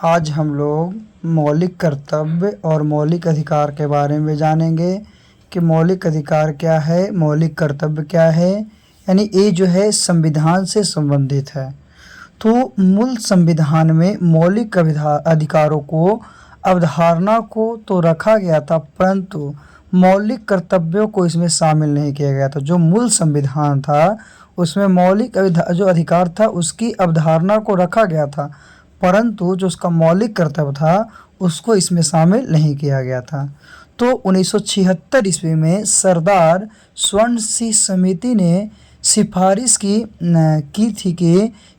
आज हम लोग मौलिक कर्तव्य और मौलिक अधिकार के बारे में जानेंगे कि मौलिक अधिकार क्या है, मौलिक कर्तव्य क्या है। यानी ये जो है संविधान से संबंधित है। तो मूल संविधान में मौलिक अधिकारों को, अवधारणा को तो रखा गया था, परंतु मौलिक कर्तव्यों को इसमें शामिल नहीं किया गया था। जो मूल संविधान था उसमें मौलिक जो अधिकार था उसकी अवधारणा को रखा गया था, परंतु जो उसका मौलिक कर्तव्य था उसको इसमें शामिल नहीं किया गया था। तो 1976 ईस्वी में सरदार स्वर्ण सिंह समिति ने सिफारिश की थी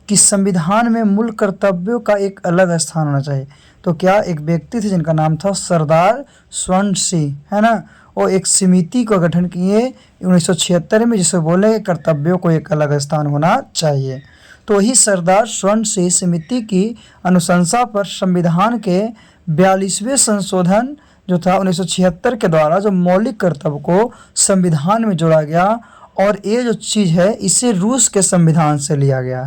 कि संविधान में मूल कर्तव्यों का एक अलग स्थान होना चाहिए। तो क्या एक व्यक्ति थे जिनका नाम था सरदार स्वर्ण सिंह, है ना, वो एक समिति का गठन किए 1976 में, जिसे बोले कर्तव्यों को एक अलग स्थान होना चाहिए। तो वही सरदार स्वर्ण सिंह समिति की अनुशंसा पर संविधान के 42वें संशोधन जो था 1976 के द्वारा जो मौलिक कर्तव्य को संविधान में जोड़ा गया, और ये जो चीज़ है इसे रूस के संविधान से लिया गया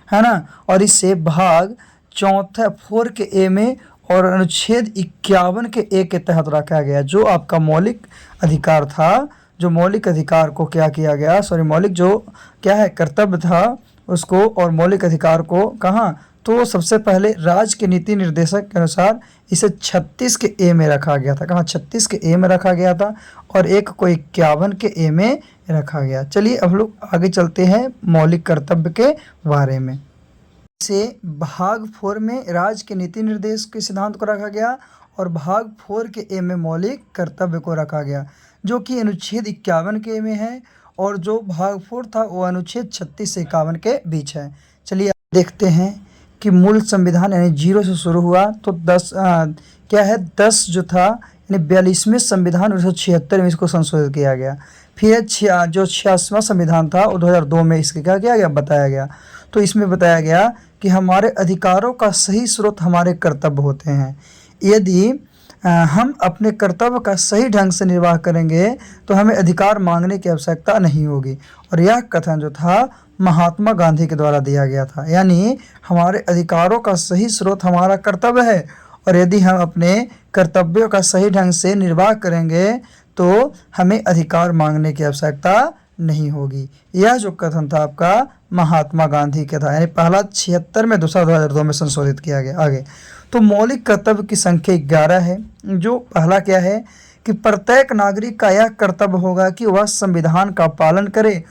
है ना। और इसे भाग 4 के ए में और अनुच्छेद 51 के ए के तहत रखा गया। जो आपका मौलिक अधिकार था, जो मौलिक अधिकार को क्या किया गया, मौलिक जो क्या है कर्तव्य था उसको और मौलिक अधिकार को कहाँ, तो सबसे पहले राज्य के नीति निर्देशक के अनुसार इसे 36 के ए में रखा गया था। कहाँ, 36 के ए में रखा गया था, और एक को 51 के ए में रखा गया। चलिए अब लोग आगे चलते हैं मौलिक कर्तव्य के बारे में। इसे भाग 4 में राज्य के नीति निर्देश के सिद्धांत को रखा गया, और भाग 4 के ए में मौलिक कर्तव्य को रखा गया, जो कि अनुच्छेद 51 के ए में है, और जो भाग 4 था वो अनुच्छेद 36 से 51 के बीच है। चलिए देखते हैं कि मूल संविधान यानी 0 से शुरू हुआ तो 10 जो था यानी 42वें संविधान 1976 में इसको संशोधित किया गया। फिर जो 86वां संविधान था वो 2002 में इसके क्या किया गया, बताया गया। तो इसमें बताया गया कि हमारे अधिकारों का सही स्रोत हमारे कर्तव्य होते हैं। यदि हम अपने कर्तव्य का सही ढंग से निर्वाह करेंगे तो हमें अधिकार मांगने की आवश्यकता नहीं होगी। और यह कथन जो था महात्मा गांधी के द्वारा दिया गया था। यानी हमारे अधिकारों का सही स्रोत हमारा कर्तव्य है, और यदि हम अपने कर्तव्यों का सही ढंग से निर्वाह करेंगे तो हमें अधिकार मांगने की आवश्यकता नहीं होगी। यह जो कथन था आपका महात्मा गांधी का था। यानी पहला 76 में, दूसरा 2002 में संशोधित किया गया। आगे तो मौलिक कर्तव्य की संख्या 11 है। जो पहला क्या है कि प्रत्येक नागरिक का यह कर्तव्य होगा कि वह संविधान का पालन करे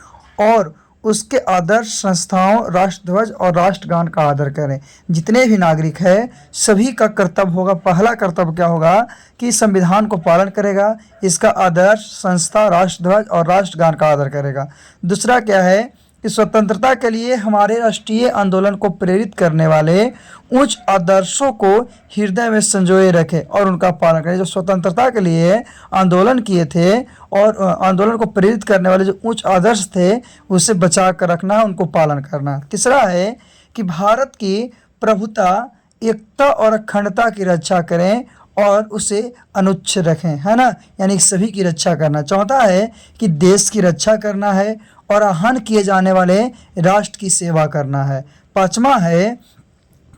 और उसके आदर्श संस्थाओं, राष्ट्रध्वज और राष्ट्रगान का आदर करें। जितने भी नागरिक हैं सभी का कर्तव्य होगा, पहला कर्तव्य क्या होगा कि संविधान को पालन करेगा, इसका आदर्श संस्था, राष्ट्रध्वज और राष्ट्रगान का आदर करेगा। दूसरा क्या है कि स्वतंत्रता के लिए हमारे राष्ट्रीय आंदोलन को प्रेरित करने वाले उच्च आदर्शों को हृदय में संजोए रखें और उनका पालन करें। जो स्वतंत्रता के लिए आंदोलन किए थे और आंदोलन को प्रेरित करने वाले जो उच्च आदर्श थे उसे बचा कर रखना, उनको पालन करना। तीसरा है कि भारत की प्रभुता, एकता और अखंडता की रक्षा करें और उसे अनुच्छेद रखें, है ना, यानी सभी की रक्षा करना। चौथा है कि देश की रक्षा करना है और आहन किए जाने वाले राष्ट्र की सेवा करना है। पांचवा है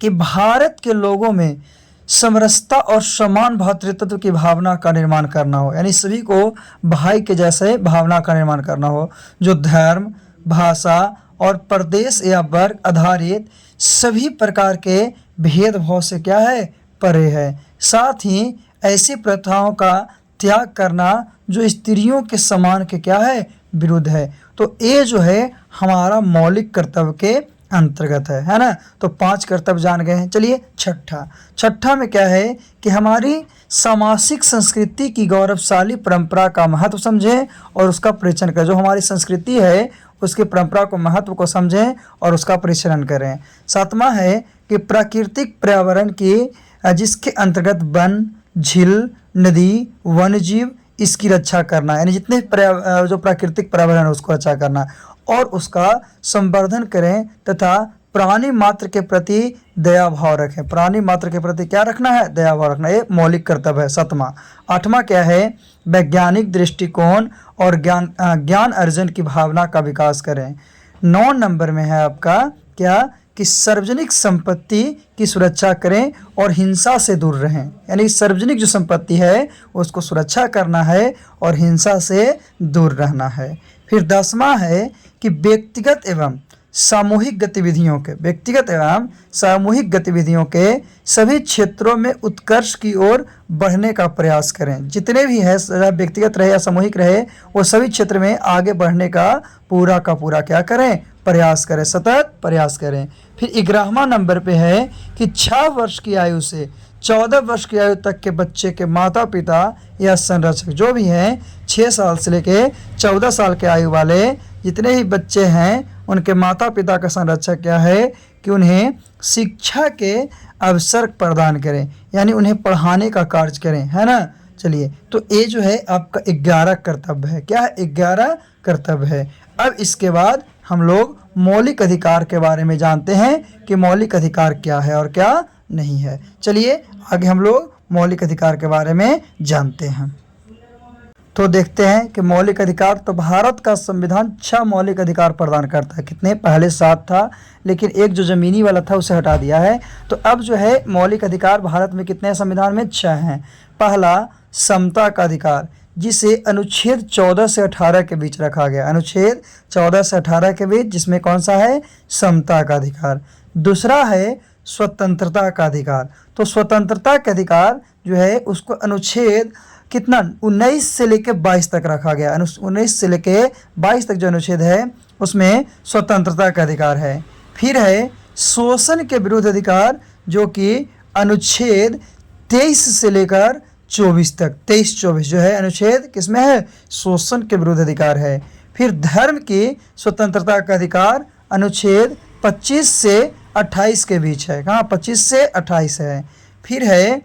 कि भारत के लोगों में समरसता और समान भ्रातृत्व की भावना का निर्माण करना हो, यानी सभी को भाई के जैसे भावना का निर्माण करना हो, जो धर्म, भाषा और प्रदेश या वर्ग आधारित सभी प्रकार के भेदभाव से क्या है, परे है। साथ ही ऐसी प्रथाओं का त्याग करना जो स्त्रियों के समान के क्या है, विरुद्ध है। तो ये जो है हमारा मौलिक कर्तव्य के अंतर्गत है ना। तो 5 कर्तव्य जान गए हैं। चलिए छठा में क्या है कि हमारी सामाजिक संस्कृति की गौरवशाली परंपरा का महत्व समझें और उसका परिचरण करें। जो हमारी संस्कृति है उसकी परंपरा को, महत्व को समझें और उसका परिचरण करें। 7वां है कि प्राकृतिक पर्यावरण की, जिसके अंतर्गत वन, झील, नदी, वन्यजीव, इसकी रक्षा करना, यानी जितने जो प्राकृतिक पर्यावरण है उसको रक्षा करना और उसका संवर्धन करें तथा प्राणी मात्र के प्रति दया भाव रखें। प्राणी मात्र के प्रति क्या रखना है, दया भाव रखना। ये मौलिक कर्तव्य है 7वां। 8वां क्या है, वैज्ञानिक दृष्टिकोण और ज्ञान अर्जन की भावना का विकास करें। 9 नंबर में है आपका क्या कि सार्वजनिक संपत्ति की सुरक्षा करें और हिंसा से दूर रहें, यानी सार्वजनिक जो संपत्ति है उसको सुरक्षा करना है और हिंसा से दूर रहना है। फिर 10वां है कि व्यक्तिगत एवं सामूहिक गतिविधियों के सभी क्षेत्रों में उत्कर्ष की ओर बढ़ने का प्रयास करें। जितने भी है, व्यक्तिगत रहे या सामूहिक रहे, वो सभी क्षेत्र में आगे बढ़ने का पूरा क्या करें, प्रयास करें, सतत प्रयास करें। फिर 11वां नंबर पे है कि 6 वर्ष की आयु से 14 वर्ष की आयु तक के बच्चे के माता पिता या संरक्षक जो भी हैं, 6 साल से लेके 14 साल के आयु वाले जितने ही बच्चे हैं, उनके माता पिता का संरक्षक क्या है कि उन्हें शिक्षा के अवसर प्रदान करें, यानी उन्हें पढ़ाने का कार्य करें, है ना। चलिए, तो ये जो है आपका 11 कर्तव्य है। क्या है? 11 कर्तव्य है। अब इसके बाद हम लोग मौलिक अधिकार के बारे में जानते हैं कि मौलिक अधिकार क्या है और क्या नहीं है। चलिए आगे हम लोग मौलिक अधिकार के बारे में जानते हैं। तो देखते हैं कि मौलिक अधिकार, तो भारत का संविधान 6 मौलिक अधिकार प्रदान करता है। कितने? पहले 7 था, लेकिन एक जो ज़मीनी वाला था उसे हटा दिया है। तो अब जो है मौलिक अधिकार भारत में कितने हैं? संविधान में 6 हैं। पहला, समता का अधिकार, जिसे अनुच्छेद 14 से 18 के बीच रखा गया। अनुच्छेद 14 से 18 के बीच, जिसमें कौन सा है? समता का अधिकार। दूसरा है स्वतंत्रता का अधिकार। तो स्वतंत्रता का अधिकार जो है उसको अनुच्छेद कितना 19 से लेकर 22 तक रखा गया। 19 से लेकर 22 तक जो अनुच्छेद है उसमें स्वतंत्रता का अधिकार है। फिर है शोषण के विरुद्ध अधिकार, जो कि अनुच्छेद 23 से लेकर 24 तक, 23-24 जो है अनुच्छेद किसमें है? शोषण के विरुद्ध अधिकार है। फिर धर्म की स्वतंत्रता का अधिकार अनुच्छेद 25 से 28 के बीच है। कहाँ? 25 से 28 है। फिर है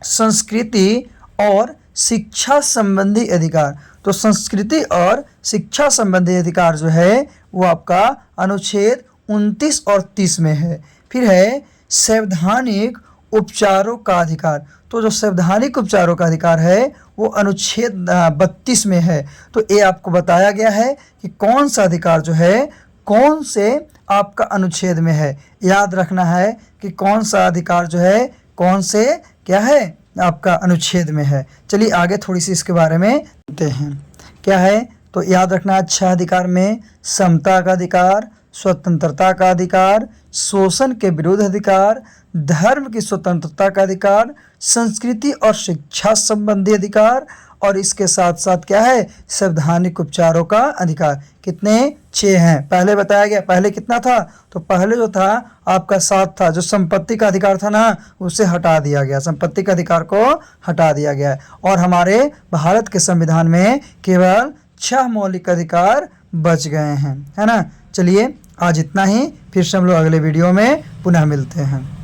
संस्कृति और शिक्षा संबंधी अधिकार। तो संस्कृति और शिक्षा संबंधी अधिकार जो है वो आपका अनुच्छेद 29 और 30 में है। फिर है संवैधानिक उपचारों का अधिकार। तो जो संवैधानिक उपचारों का अधिकार है वो अनुच्छेद 32 में है। तो ये आपको बताया गया है कि कौन सा अधिकार जो है कौन से आपका अनुच्छेद में है। याद रखना है कि कौन सा अधिकार जो है कौन से क्या है आपका अनुच्छेद में है। चलिए आगे थोड़ी सी इसके बारे में जानते हैं। क्या है? तो याद रखना, 6 अधिकार में समता का अधिकार, स्वतंत्रता का अधिकार, शोषण के विरुद्ध अधिकार, धर्म की स्वतंत्रता का अधिकार, संस्कृति और शिक्षा संबंधी अधिकार, और इसके साथ साथ क्या है? संवैधानिक उपचारों का अधिकार। कितने? 6 हैं। पहले बताया गया, पहले कितना था? तो पहले जो था आपका 7 था। जो संपत्ति का अधिकार था ना, उसे हटा दिया गया, संपत्ति के अधिकार को हटा दिया गया है। और हमारे भारत के संविधान में केवल 6 मौलिक अधिकार बच गए हैं, है ना। चलिए आज इतना ही, फिर से हम लोग अगले वीडियो में पुनः मिलते हैं।